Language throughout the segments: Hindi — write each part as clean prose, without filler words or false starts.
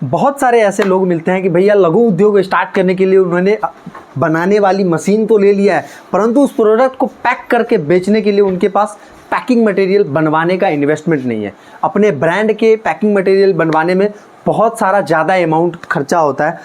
बहुत सारे ऐसे लोग मिलते हैं कि भैया लघु उद्योग स्टार्ट करने के लिए उन्होंने बनाने वाली मशीन तो ले लिया है, परंतु उस प्रोडक्ट को पैक करके बेचने के लिए उनके पास पैकिंग मटेरियल बनवाने का इन्वेस्टमेंट नहीं है। अपने ब्रांड के पैकिंग मटेरियल बनवाने में बहुत सारा ज़्यादा अमाउंट खर्चा होता है,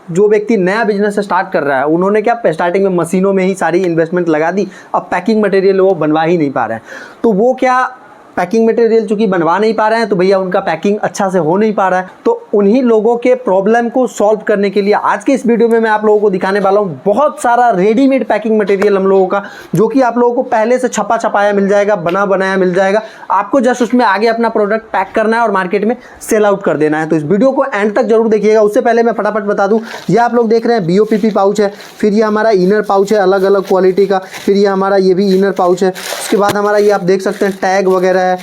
जो व्यक्ति नया बिजनेस स्टार्ट कर रहा है उन्होंने क्या स्टार्टिंग में मशीनों में ही सारी इन्वेस्टमेंट लगा दी, अब पैकिंग मटेरियल वो बनवा ही नहीं पा रहे हैं। तो वो क्या पैकिंग मटेरियल चूंकि बनवा नहीं पा रहे हैं तो भैया उनका पैकिंग अच्छा से हो नहीं पा रहा है। तो उन्हीं लोगों के प्रॉब्लम को सॉल्व करने के लिए आज के इस वीडियो में मैं आप लोगों को दिखाने वाला हूं बहुत सारा रेडीमेड पैकिंग मटेरियल हम लोगों का, जो कि आप लोगों को पहले से छपा छपाया मिल जाएगा, बना बनाया मिल जाएगा। आपको जस्ट उसमें आगे अपना प्रोडक्ट पैक करना है और मार्केट में सेल आउट कर देना है। तो इस वीडियो को एंड तक जरूर देखिएगा। उससे पहले मैं फटाफट बता दूँ, ये आप लोग देख रहे हैं BOPP पाउच है, फिर ये हमारा इनर पाउच है अलग अलग क्वालिटी का, फिर ये हमारा ये भी इनर पाउच है। उसके बाद हमारा ये आप देख सकते हैं टैग वगैरह है,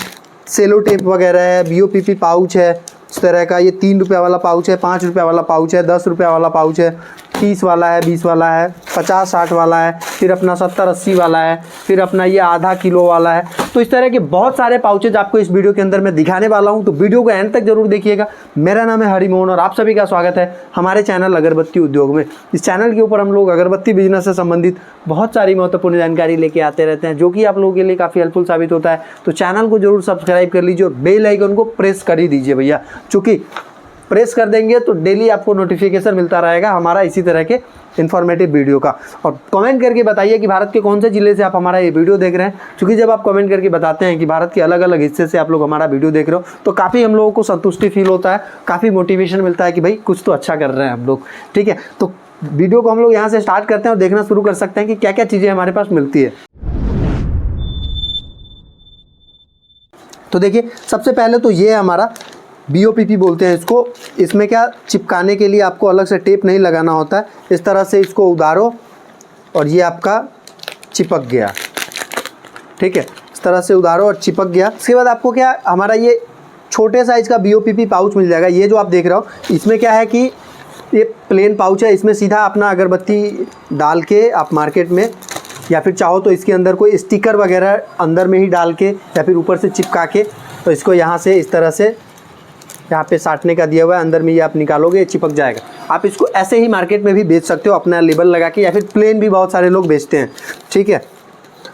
सेलो टेप वगैरह है, BOPP पाउच है इस तरह का। ये 3 रुपये वाला पाउच है, 5 रुपये वाला पाउच है, 10 रुपये वाला पाउच है, 30 वाला है, 20 वाला है, 50-60 वाला है, फिर अपना 70-80 वाला है, फिर अपना ये आधा किलो वाला है। तो इस तरह के बहुत सारे पाउचेज आपको इस वीडियो के अंदर मैं दिखाने वाला हूं, तो वीडियो को एंड तक जरूर देखिएगा। मेरा नाम है हरिमोहन और आप सभी का स्वागत है हमारे चैनल अगरबत्ती उद्योग में। इस चैनल के ऊपर हम लोग अगरबत्ती बिजनेस से संबंधित बहुत सारी महत्वपूर्ण जानकारी लेके आते रहते हैं, जो कि आप लोगों के लिए काफ़ी हेल्पफुल साबित होता है। तो चैनल को जरूर सब्सक्राइब कर लीजिए और बेल आइकन को प्रेस कर ही दीजिए भैया, चूँकि प्रेस कर देंगे तो डेली आपको नोटिफिकेशन मिलता रहेगा हमारा इसी तरह के इन्फॉर्मेटिव वीडियो का। और कमेंट करके बताइए कि भारत के कौन से ज़िले से आप हमारा ये वीडियो देख रहे हैं, क्योंकि जब आप कमेंट करके बताते हैं कि भारत के अलग अलग हिस्से से आप लोग हमारा वीडियो देख रहे हो तो काफ़ी हम लोगों को संतुष्टि फील होता है, काफ़ी मोटिवेशन मिलता है कि भाई कुछ तो अच्छा कर रहे हैं हम लोग। ठीक है, तो वीडियो को हम लोग यहाँ से स्टार्ट करते हैं और देखना शुरू कर सकते हैं कि क्या क्या चीज़ें हमारे पास मिलती है। तो देखिए, सबसे पहले तो ये है हमारा BOPP बोलते हैं इसको। इसमें क्या चिपकाने के लिए आपको अलग से टेप नहीं लगाना होता है, इस तरह से इसको उधारो और ये आपका चिपक गया। ठीक है, इस तरह से उधारो और चिपक गया। इसके बाद आपको क्या हमारा ये छोटे साइज़ का BOPP पाउच मिल जाएगा। ये जो आप देख रहे हो इसमें क्या है कि ये प्लेन पाउच है, इसमें सीधा अपना अगरबत्ती डाल के आप मार्केट में, या फिर चाहो तो इसके अंदर कोई स्टिकर वगैरह अंदर में ही डाल के या फिर ऊपर से चिपका के, तो इसको यहाँ से इस तरह से यहाँ पे साटने का दिया हुआ है, अंदर में ये आप निकालोगे चिपक जाएगा। आप इसको ऐसे ही मार्केट में भी बेच सकते हो अपना लेबल लगा के, या फिर प्लेन भी बहुत सारे लोग बेचते हैं। ठीक है,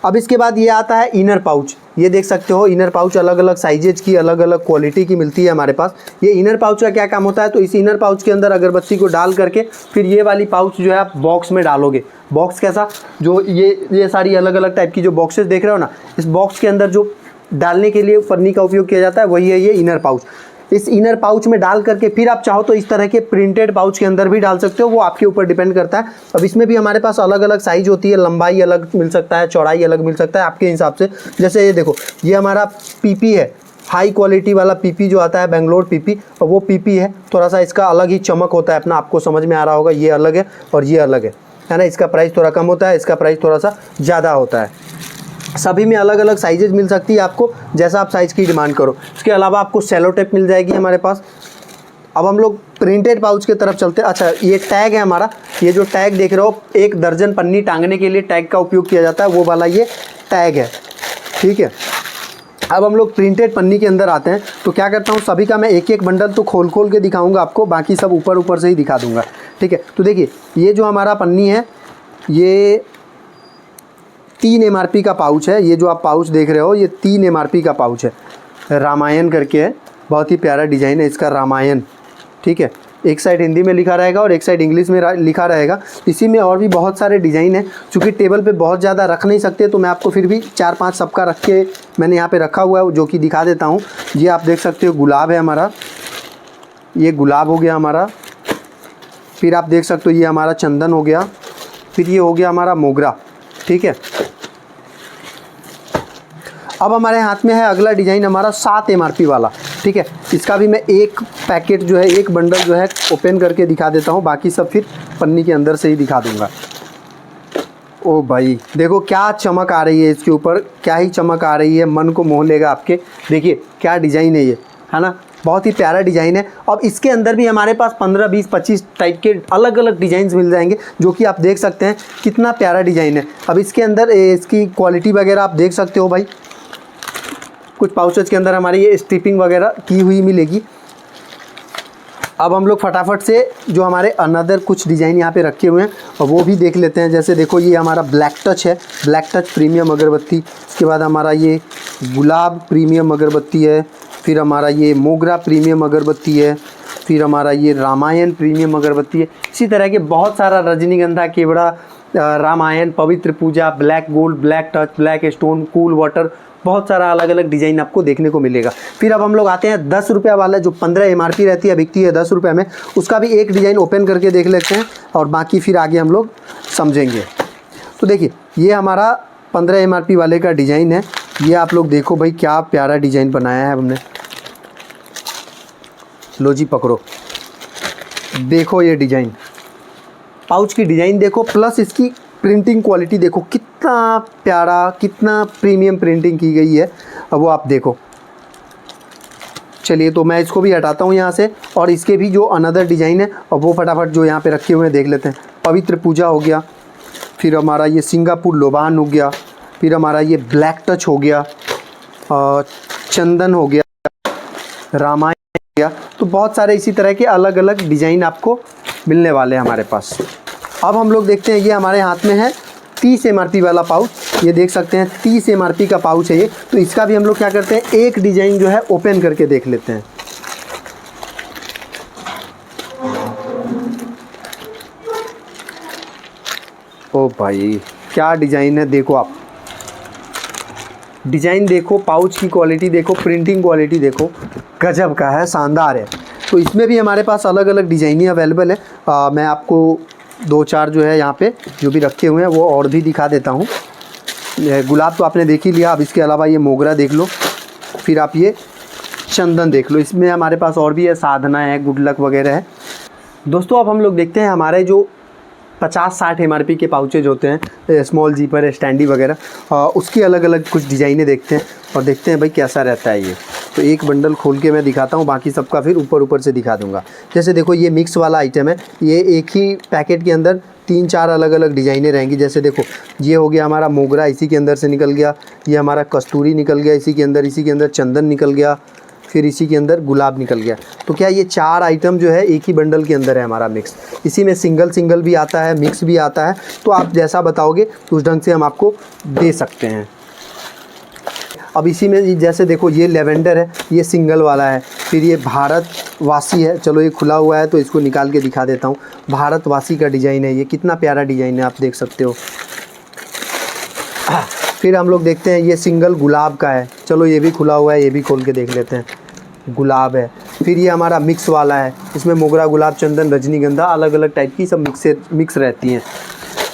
अब इसके बाद ये आता है इनर पाउच। ये देख सकते हो इनर पाउच अलग अलग साइजेज की, अलग अलग क्वालिटी की मिलती है हमारे पास। ये इनर पाउच का क्या काम होता है, तो इस इनर पाउच के अंदर अगरबत्ती को डाल करके फिर ये वाली पाउच जो है आप बॉक्स में डालोगे। बॉक्स कैसा, जो ये सारी अलग अलग टाइप की जो बॉक्सेस देख रहे हो ना, इस बॉक्स के अंदर जो डालने के लिए फन्नी का उपयोग किया जाता है वही है ये इनर पाउच। इस इनर पाउच में डाल करके फिर आप चाहो तो इस तरह के प्रिंटेड पाउच के अंदर भी डाल सकते हो, वो आपके ऊपर डिपेंड करता है। अब इसमें भी हमारे पास अलग अलग साइज होती है, लंबाई अलग मिल सकता है, चौड़ाई अलग मिल सकता है आपके हिसाब से। जैसे ये देखो, ये हमारा PP है, हाई क्वालिटी वाला PP जो आता है बेंगलोर PP, और वो PP है, थोड़ा सा इसका अलग ही चमक होता है अपना, आपको समझ में आ रहा होगा। ये अलग है और ये अलग है ना। इसका प्राइस थोड़ा कम होता है, इसका प्राइस थोड़ा सा ज़्यादा होता है। सभी में अलग अलग साइजेज मिल सकती है आपको, जैसा आप साइज़ की डिमांड करो। इसके अलावा आपको सेलो टेप मिल जाएगी हमारे पास। अब हम लोग प्रिंटेड पाउच की तरफ चलते हैं। अच्छा, ये टैग है हमारा। ये जो टैग देख रहे हो, 1 दर्जन पन्नी टांगने के लिए टैग का उपयोग किया जाता है, वो वाला ये टैग है। ठीक है, अब हम लोग प्रिंटेड पन्नी के अंदर आते हैं। तो क्या करता हूँ, सभी का मैं एक एक बंडल तो खोल के दिखाऊँगा आपको, बाकी सब ऊपर से ही दिखा दूँगा। ठीक है, तो देखिए ये जो हमारा पन्नी है, ये 3 MRP का पाउच है। ये जो आप पाउच देख रहे हो ये 3 MRP का पाउच है, रामायण करके है, बहुत ही प्यारा डिज़ाइन है इसका, रामायण। ठीक है, एक साइड हिंदी में लिखा रहेगा और एक साइड इंग्लिश में लिखा रहेगा। इसी में और भी बहुत सारे डिज़ाइन हैं, चूँकि टेबल पे बहुत ज़्यादा रख नहीं सकते तो मैं आपको फिर भी 4-5 सबका रख के मैंने यहाँ पे रखा हुआ है, जो कि दिखा देता हूँ। ये आप देख सकते हो गुलाब है हमारा, ये गुलाब हो गया हमारा। फिर आप देख सकते हो ये हमारा चंदन हो गया, फिर ये हो गया हमारा मोगरा। ठीक है, अब हमारे हाथ में है अगला डिज़ाइन हमारा 7 MRP वाला। ठीक है, इसका भी मैं एक पैकेट जो है, एक बंडल जो है ओपन करके दिखा देता हूँ, बाकी सब फिर पन्नी के अंदर से ही दिखा दूँगा। ओ भाई देखो क्या चमक आ रही है इसके ऊपर, क्या ही चमक आ रही है, मन को मोह लेगा आपके। देखिए क्या डिज़ाइन है ये, है ना, बहुत ही प्यारा डिज़ाइन है। अब इसके अंदर भी हमारे पास 15, 20, 25 टाइप के अलग अलग डिज़ाइंस मिल जाएंगे, जो कि आप देख सकते हैं कितना प्यारा डिज़ाइन है। अब इसके अंदर इसकी क्वालिटी वगैरह आप देख सकते हो भाई। कुछ पाउचेस के अंदर हमारी ये स्ट्रिपिंग वगैरह की हुई मिलेगी। अब हम लोग फटाफट से जो हमारे अनदर कुछ डिज़ाइन यहाँ पे रखे हुए हैं और वो भी देख लेते हैं। जैसे देखो ये हमारा ब्लैक टच है, ब्लैक टच प्रीमियम अगरबत्ती। इसके बाद हमारा ये गुलाब प्रीमियम अगरबत्ती है। फिर हमारा ये मोगरा प्रीमियम अगरबत्ती है। फिर हमारा ये रामायण प्रीमियम अगरबत्ती है। इसी तरह के बहुत सारा रजनीगंधा, केवड़ा, रामायण, पवित्र पूजा, black gold, black touch, black stone, cool water, बहुत सारा अलग अलग डिज़ाइन आपको देखने को मिलेगा। फिर अब हम लोग आते हैं 10 रुपये वाला, जो 15 MRP रहती है, बिकती है 10 रुपये में। उसका भी एक डिज़ाइन ओपन करके देख लेते हैं और बाकी फिर आगे हम लोग समझेंगे। तो देखिए ये हमारा 15 MRP वाले का डिज़ाइन है। ये आप लोग देखो भाई क्या प्यारा डिज़ाइन बनाया है हमने। लो जी पकड़ो, देखो ये डिज़ाइन, पाउच की डिज़ाइन देखो, प्लस इसकी प्रिंटिंग क्वालिटी देखो, कितना प्यारा, कितना प्रीमियम प्रिंटिंग की गई है। अब वो आप देखो। चलिए तो मैं इसको भी हटाता हूँ यहाँ से और इसके भी जो अनदर डिज़ाइन है और वो फटाफट जो यहाँ पे रखे हुए हैं देख लेते हैं। पवित्र पूजा हो गया, फिर हमारा ये सिंगापुर लोबान हो गया, फिर हमारा ये ब्लैक टच हो गया, चंदन हो गया, रामायण हो गया। तो बहुत सारे इसी तरह के अलग अलग डिज़ाइन आपको मिलने वाले हैं हमारे पास। अब हम लोग देखते हैं, ये हमारे हाथ में है 30 MRP वाला पाउच। ये देख सकते हैं 30 MRP का पाउच है ये। तो इसका भी हम लोग क्या करते हैं, एक डिज़ाइन जो है ओपन करके देख लेते हैं। ओ भाई क्या डिज़ाइन है, देखो आप डिज़ाइन देखो, पाउच की क्वालिटी देखो, प्रिंटिंग क्वालिटी देखो, गजब का है, शानदार है। तो इसमें भी हमारे पास अलग अलग डिज़ाइन ही अवेलेबल है। मैं आपको 2-4 जो है यहाँ पे जो भी रखे हुए हैं वो और भी दिखा देता हूँ। गुलाब तो आपने देख ही लिया, अब इसके अलावा ये मोगरा देख लो, फिर आप ये चंदन देख लो। इसमें हमारे पास और भी है, साधना है, गुड लक वगैरह है। दोस्तों अब हम लोग देखते हैं हमारे जो 50-60 MRP के पाउचेज होते हैं, स्मॉल जीपर, स्टैंडी वगैरह, उसकी अलग अलग कुछ डिज़ाइनें देखते हैं और देखते हैं भाई कैसा रहता है ये। तो एक बंडल खोल के मैं दिखाता हूँ, बाकी सबका फिर ऊपर से दिखा दूँगा। जैसे देखो ये मिक्स वाला आइटम है, ये एक ही पैकेट के अंदर 3-4 अलग अलग डिज़ाइनें रहेंगी। जैसे देखो ये हो गया हमारा मोगरा, इसी के अंदर से निकल गया, ये हमारा कस्तूरी निकल गया इसी के अंदर चंदन निकल गया, फिर इसी के अंदर गुलाब निकल गया। तो क्या ये 4 आइटम जो है एक ही बंडल के अंदर है हमारा मिक्स। इसी में सिंगल भी आता है, मिक्स भी आता है। तो आप जैसा बताओगे उस ढंग से हम आपको दे सकते हैं। अब इसी में जैसे देखो ये लेवेंडर है, ये सिंगल वाला है। फिर ये भारतवासी है, चलो ये खुला हुआ है तो इसको निकाल के दिखा देता हूँ। भारतवासी का डिज़ाइन है ये, कितना प्यारा डिज़ाइन है, आप देख सकते हो। फिर हम लोग देखते हैं ये सिंगल गुलाब का है, चलो ये भी खुला हुआ है, ये भी खोल के देख लेते हैं। गुलाब है। फिर ये हमारा मिक्स वाला है, इसमें मोगरा, गुलाब, चंदन, रजनीगंधा, अलग अलग टाइप की सब मिक्स रहती हैं।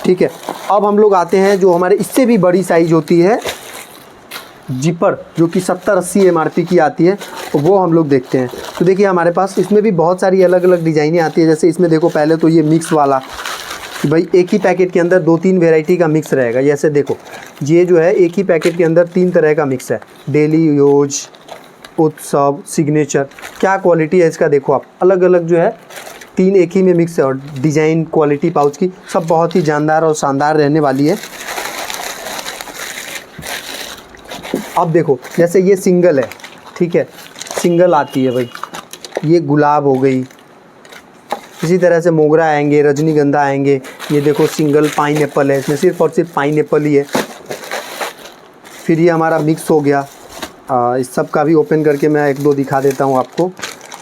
ठीक है, अब हम लोग आते हैं जो हमारे इससे भी बड़ी साइज़ होती है जिपर, जो कि 70-80 MRP की आती है, तो वो हम लोग देखते हैं। तो देखिए हमारे पास इसमें भी बहुत सारी अलग अलग डिज़ाइनें आती है। जैसे इसमें देखो पहले तो ये मिक्स वाला, भाई एक ही पैकेट के अंदर 2-3 वेराइटी का मिक्स रहेगा। जैसे देखो ये जो है एक ही पैकेट के अंदर 3 तरह का मिक्स है, डेली यूज, उत्सव, सिग्नेचर। क्या क्वालिटी है इसका देखो आप, अलग अलग जो है 3 एक ही में मिक्स है। और डिज़ाइन, क्वालिटी पाउच की सब बहुत ही जानदार और शानदार रहने वाली है। अब देखो जैसे ये सिंगल है, ठीक है, सिंगल आती है भाई, ये गुलाब हो गई, इसी तरह से मोगरा आएंगे, रजनीगंधा आएंगे। ये देखो सिंगल पाइनएप्पल है, इसमें सिर्फ और सिर्फ पाइनएप्पल ही है। फिर ये हमारा मिक्स हो गया। इस सब का भी ओपन करके मैं 1-2 दिखा देता हूँ आपको।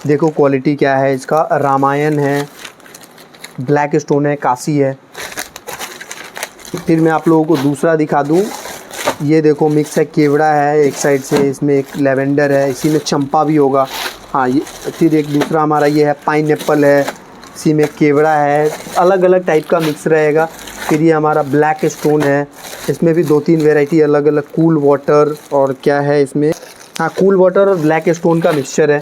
देखो क्वालिटी क्या है इसका, रामायण है, ब्लैक स्टोन है, काशी है। फिर मैं आप लोगों को दूसरा दिखा दूँ, ये देखो मिक्स है, केवड़ा है एक साइड से, इसमें एक लेवेंडर है, इसी में चंपा भी होगा। हाँ ये फिर एक दूसरा हमारा ये है, पाइनएप्पल है, इसी में केवड़ा है, अलग अलग टाइप का मिक्स रहेगा। फिर ये हमारा ब्लैक स्टोन है, इसमें भी 2-3 वैरायटी अलग अलग, कूल वाटर और क्या है इसमें, हाँ कूल वाटर और ब्लैक स्टोन का मिक्सचर है।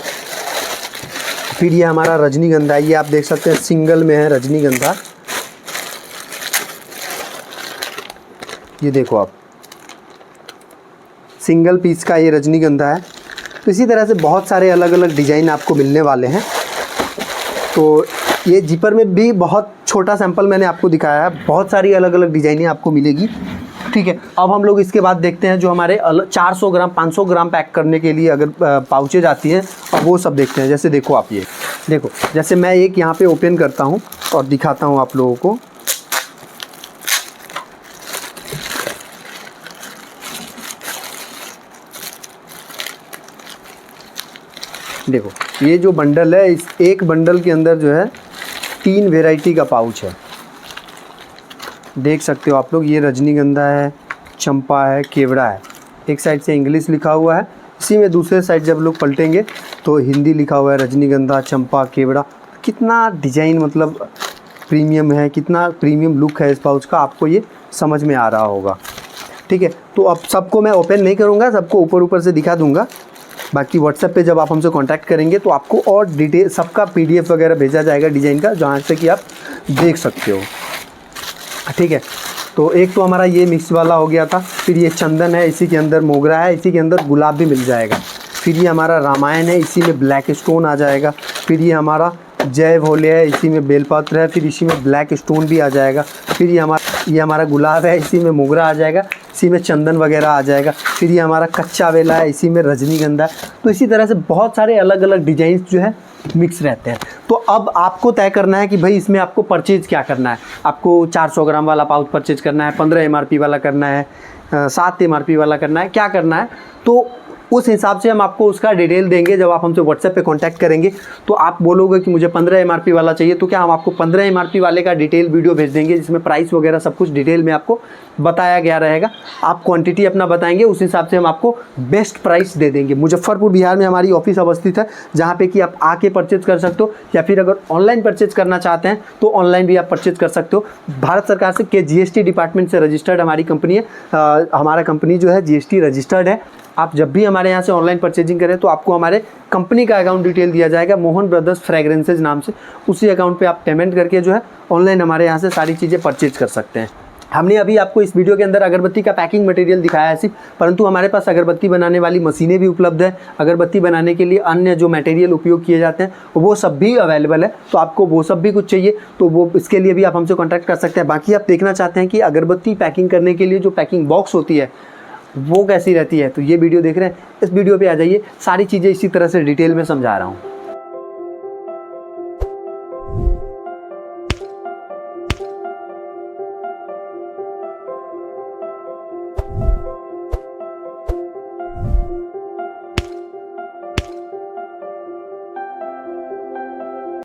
फिर ये हमारा रजनीगंधा, ये आप देख सकते हैं सिंगल में है रजनीगंधा, ये देखो आप सिंगल पीस का ये रजनीगंधा है। तो इसी तरह से बहुत सारे अलग अलग डिज़ाइन आपको मिलने वाले हैं। तो ये जिपर में भी बहुत छोटा सैंपल मैंने आपको दिखाया है, बहुत सारी अलग अलग डिज़ाइनें आपको मिलेगी। ठीक है, अब हम लोग इसके बाद देखते हैं जो हमारे 400 ग्राम 500 ग्राम पैक करने के लिए अगर पाउचेज आती हैं, अब वो सब देखते हैं। जैसे देखो आप, ये देखो, जैसे मैं एक यहाँ पे ओपन करता हूँ और दिखाता हूँ आप लोगों को। देखो ये जो बंडल है, इस एक बंडल के अंदर जो है 3 वेराइटी का पाउच है, देख सकते हो आप लोग। ये रजनीगंधा है, चंपा है, केवड़ा है। एक साइड से इंग्लिश लिखा हुआ है, इसी में दूसरे साइड जब लोग पलटेंगे तो हिंदी लिखा हुआ है, रजनीगंधा, चंपा, केवड़ा। कितना डिजाइन मतलब प्रीमियम है, कितना प्रीमियम लुक है इस पाउच का, आपको ये समझ में आ रहा होगा। ठीक है, तो अब सबको मैं ओपन नहीं करूँगा, सबको ऊपर ऊपर से दिखा दूँगा। बाकी व्हाट्सएप पे जब आप हमसे कांटेक्ट करेंगे तो आपको और डिटेल सबका PDF वगैरह भेजा जाएगा डिज़ाइन का, जहाँ से कि आप देख सकते हो। ठीक है, तो एक तो हमारा ये मिक्स वाला हो गया था, फिर ये चंदन है, इसी के अंदर मोगरा है, इसी के अंदर गुलाब भी मिल जाएगा। फिर ये हमारा रामायण है, इसी में ब्लैक स्टोन आ जाएगा। फिर ये हमारा जय भोले है, इसी में बेलपत्र है, फिर इसी में ब्लैक स्टोन भी आ जाएगा। फिर ये हमारा गुलाब है, इसी में मोगरा आ जाएगा, इसी में चंदन वगैरह आ जाएगा। फिर ये हमारा कच्चा वेला है, इसी में रजनीगंधा है। तो इसी तरह से बहुत सारे अलग अलग डिजाइन जो है मिक्स रहते हैं। तो अब आपको तय करना है कि भाई इसमें आपको परचेज़ क्या करना है। आपको 400 ग्राम वाला पाउच परचेज़ करना है, 15 MRP वाला करना है, 7 MRP वाला करना है, क्या करना है। तो उस हिसाब से हम आपको उसका डिटेल देंगे। जब आप हमसे व्हाट्सएप पे कांटेक्ट करेंगे तो आप बोलोगे कि मुझे 15 MRP वाला चाहिए, तो क्या हम आपको 15 MRP वाले का डिटेल वीडियो भेज देंगे, जिसमें प्राइस वगैरह सब कुछ डिटेल में आपको बताया गया रहेगा। आप क्वांटिटी अपना बताएंगे, उस हिसाब से हम आपको बेस्ट प्राइस दे देंगे। मुजफ्फरपुर बिहार में हमारी ऑफिस अवस्थित है, जहाँ पे कि आप आके परचेज कर सकते हो, या फिर अगर ऑनलाइन परचेज करना चाहते हैं तो ऑनलाइन भी आप परचेज कर सकते हो। भारत सरकार से के GST डिपार्टमेंट से रजिस्टर्ड हमारी कंपनी है। हमारा कंपनी जो है GST रजिस्टर्ड है। आप जब भी हमारे यहाँ से ऑनलाइन परचेजिंग करें तो आपको हमारे कंपनी का अकाउंट डिटेल दिया जाएगा, मोहन ब्रदर्स फ्रेग्रेंसेज नाम से। उसी अकाउंट पे आप पेमेंट करके जो है ऑनलाइन हमारे यहाँ से सारी चीज़ें परचेज कर सकते हैं। हमने अभी आपको इस वीडियो के अंदर अगरबत्ती का पैकिंग मटेरियल दिखाया है सिर्फ, परंतु हमारे पास अगरबत्ती बनाने वाली मशीनें भी उपलब्ध है। अगरबत्ती बनाने के लिए अन्य जो मटेरियल उपयोग किए जाते हैं वो सब भी अवेलेबल है। तो आपको वो सब भी कुछ चाहिए तो वो इसके लिए भी आप हमसे कॉन्टैक्ट कर सकते हैं। बाकी आप देखना चाहते हैं कि अगरबत्ती पैकिंग करने के लिए जो पैकिंग बॉक्स होती है वो कैसी रहती है, तो ये वीडियो देख रहे हैं, इस वीडियो पे आ जाइए, सारी चीज़ें इसी तरह से डिटेल में समझा रहा हूँ।